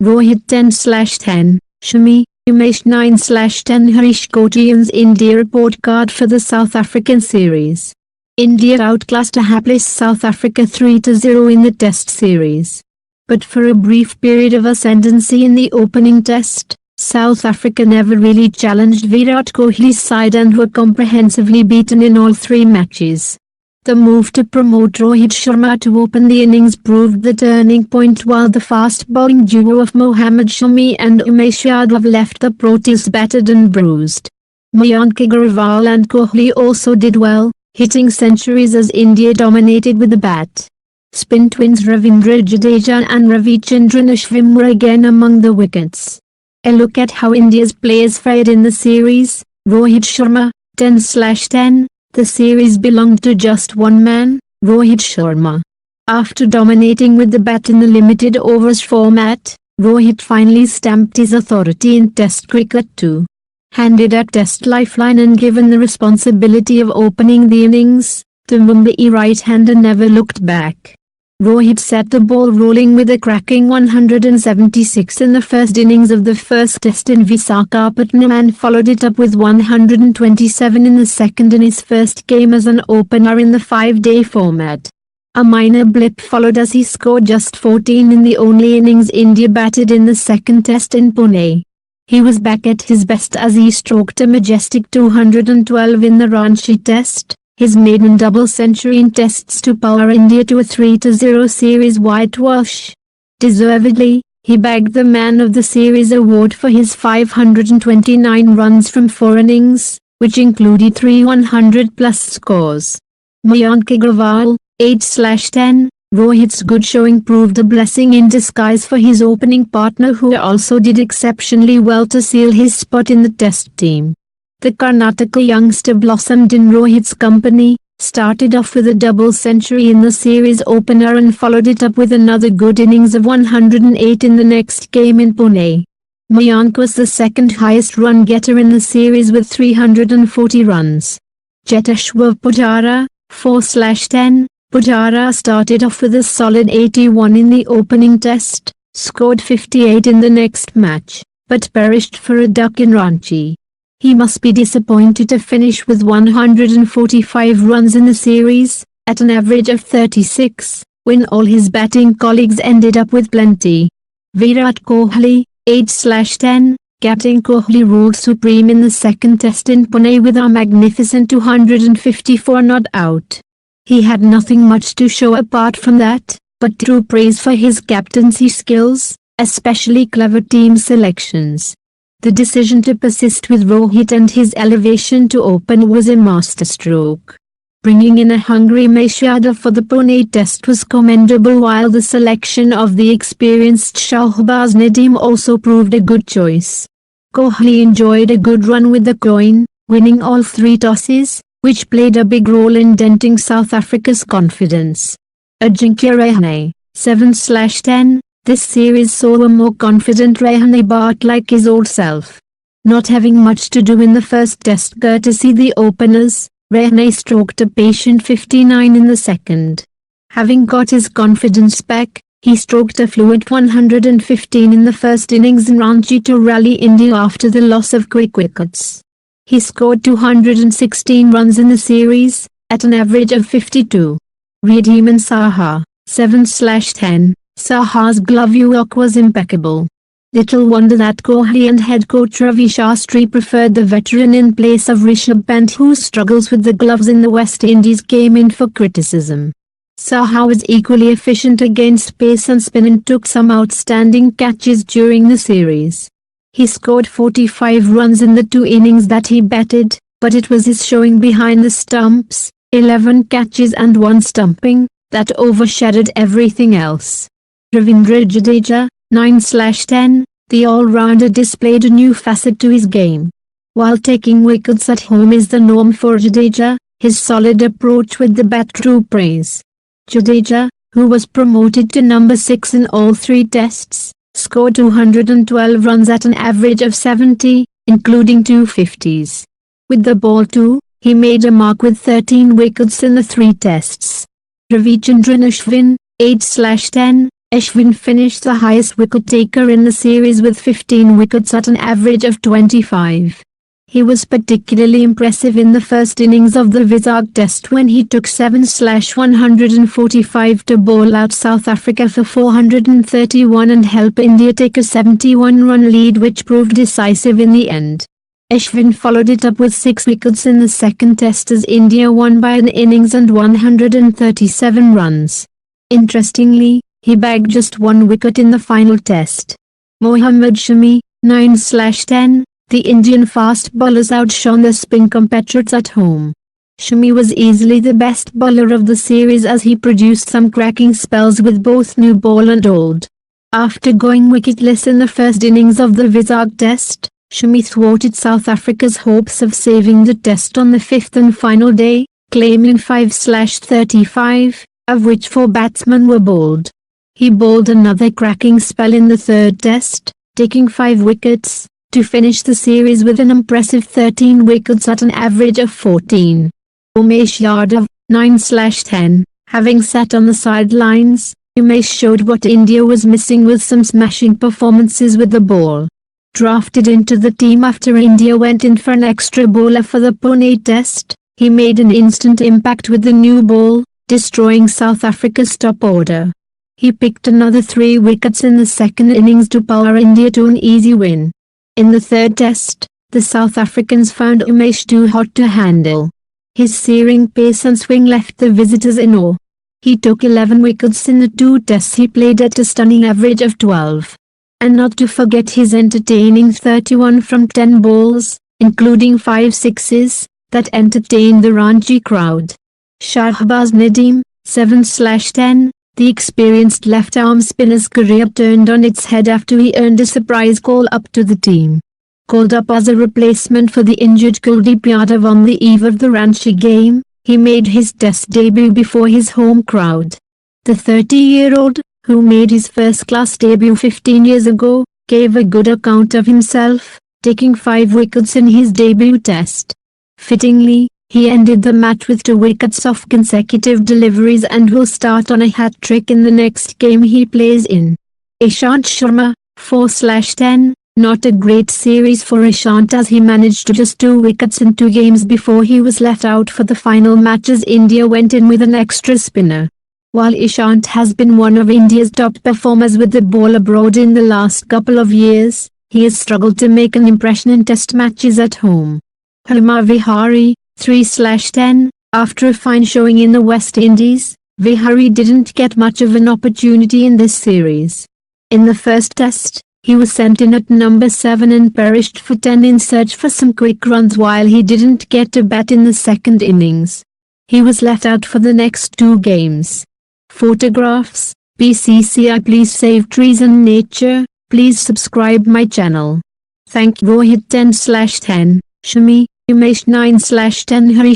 Rohit 10/10, Shami, Umesh 9/10. Harish Kochian's India report card for the South African series. India outclassed a hapless South Africa 3-0 in the Test series. But for a brief period of ascendancy in the opening test, South Africa never really challenged Virat Kohli's side and were comprehensively beaten in all three matches. The move to promote Rohit Sharma to open the innings proved the turning point, while the fast bowling duo of Mohammad Shami and Umesh Yadav left the Proteas battered and bruised. Mayank Agarwal and Kohli also did well, hitting centuries as India dominated with the bat. Spin twins Ravindra Jadeja and Ravichandran Ashwin were again among the wickets. A look at how India's players fared in the series. Rohit Sharma, 10/10. The series belonged to just one man, Rohit Sharma. After dominating with the bat in the limited overs format, Rohit finally stamped his authority in Test cricket too. Handed a Test lifeline and given the responsibility of opening the innings, the Mumbai right-hander never looked back. Rohit set the ball rolling with a cracking 176 in the first innings of the first Test in Visakhapatnam and followed it up with 127 in the second in his first game as an opener in the 5-day format. A minor blip followed as he scored just 14 in the only innings India batted in the second Test in Pune. He was back at his best as he stroked a majestic 212 in the Ranchi Test, his maiden double century in Tests to power India to a 3-0 series whitewash. Deservedly, he bagged the Man of the Series award for his 529 runs from 4 innings, which included 3 100-plus scores. Mayank Agarwal, 8/10. Rohit's good showing proved a blessing in disguise for his opening partner, who also did exceptionally well to seal his spot in the Test team. The Karnataka youngster blossomed in Rohit's company, started off with a double century in the series opener and followed it up with another good innings of 108 in the next game in Pune. Mayank was the second highest run getter in the series with 340 runs. Cheteshwar Pujara, 4/10. Pujara started off with a solid 81 in the opening Test, scored 58 in the next match, but perished for a duck in Ranchi. He must be disappointed to finish with 145 runs in the series, at an average of 36, when all his batting colleagues ended up with plenty. Virat Kohli, 8/10. Captain Kohli ruled supreme in the second Test in Pune with a magnificent 254 not out. He had nothing much to show apart from that, but drew praise for his captaincy skills, especially clever team selections. The decision to persist with Rohit and his elevation to open was a masterstroke. Bringing in a hungry Umesh Yadav for the Pune Test was commendable, while the selection of the experienced Shahbaz Nadeem also proved a good choice. Kohli enjoyed a good run with the coin, winning all 3 tosses, which played a big role in denting South Africa's confidence. Ajinkya Rahane, 7/10. This series saw a more confident Rahane bat like his old self. Not having much to do in the first Test courtesy the openers, Rahane stroked a patient 59 in the second. Having got his confidence back, he stroked a fluent 115 in the first innings in Ranchi to rally India after the loss of quick wickets. He scored 216 runs in the series, at an average of 52. Wriddhiman Saha, 7/10. Saha's glove work was impeccable. Little wonder that Kohli and head coach Ravi Shastri preferred the veteran in place of Rishabh Pant, whose struggles with the gloves in the West Indies came in for criticism. Saha was equally efficient against pace and spin and took some outstanding catches during the series. He scored 45 runs in the 2 innings that he batted, but it was his showing behind the stumps, 11 catches and 1 stumping, that overshadowed everything else. Ravindra Jadeja, 9/10. The all-rounder displayed a new facet to his game. While taking wickets at home is the norm for Jadeja, his solid approach with the bat drew praise. Jadeja, who was promoted to number 6 in all 3 Tests, scored 212 runs at an average of 70, including 2 50s. With the ball too, he made a mark with 13 wickets in the 3 Tests. Ravichandran Ashwin, 8/10. Ashwin finished the highest wicket taker in the series with 15 wickets at an average of 25. He was particularly impressive in the first innings of the Vizag Test when he took 7/145 to bowl out South Africa for 431 and help India take a 71-run lead, which proved decisive in the end. Ashwin followed it up with 6 wickets in the second Test as India won by an innings and 137 runs. Interestingly, he bagged just 1 wicket in the final Test. Mohammad Shami, 9/10. The Indian fast bowlers outshone their spin compatriots at home. Shami was easily the best bowler of the series as he produced some cracking spells with both new ball and old. After going wicketless in the first innings of the Vizag Test, Shami thwarted South Africa's hopes of saving the Test on the 5th and final day, claiming 5/35, of which 4 batsmen were bowled. He bowled another cracking spell in the third Test, taking 5 wickets, to finish the series with an impressive 13 wickets at an average of 14. Umesh Yadav, 9/10. Having sat on the sidelines, Umesh showed what India was missing with some smashing performances with the ball. Drafted into the team after India went in for an extra bowler for the Pune Test, he made an instant impact with the new ball, destroying South Africa's top order. He picked another 3 wickets in the second innings to power India to an easy win. In the third Test, the South Africans found Umesh too hot to handle. His searing pace and swing left the visitors in awe. He took 11 wickets in the 2 Tests he played at a stunning average of 12. And not to forget his entertaining 31 from 10 balls, including 5 sixes, that entertained the Ranji crowd. Shahbaz Nadeem, 7/10. The experienced left-arm spinner's career turned on its head after he earned a surprise call-up to the team. Called up as a replacement for the injured Kuldeep Yadav on the eve of the Ranchi game, he made his Test debut before his home crowd. The 30-year-old, who made his first-class debut 15 years ago, gave a good account of himself, taking 5 wickets in his debut Test. Fittingly, he ended the match with 2 wickets off consecutive deliveries and will start on a hat-trick in the next game he plays in. Ishant Sharma, 4/10. Not a great series for Ishant as he managed just 2 wickets in 2 games before he was left out for the final match as India went in with an extra spinner. While Ishant has been one of India's top performers with the ball abroad in the last couple of years, he has struggled to make an impression in Test matches at home. Huma Vihari, 3/10. After a fine showing in the West Indies, Vihari didn't get much of an opportunity in this series. In the first Test, he was sent in at number 7 and perished for 10 in search for some quick runs while he didn't get to bat in the second innings. He was left out for the next 2 games. Photographs, BCCI. Please save trees and nature. Please subscribe my channel. Thank you. Rohit, 10/10. Shami, Umesh, 9/10. Harish.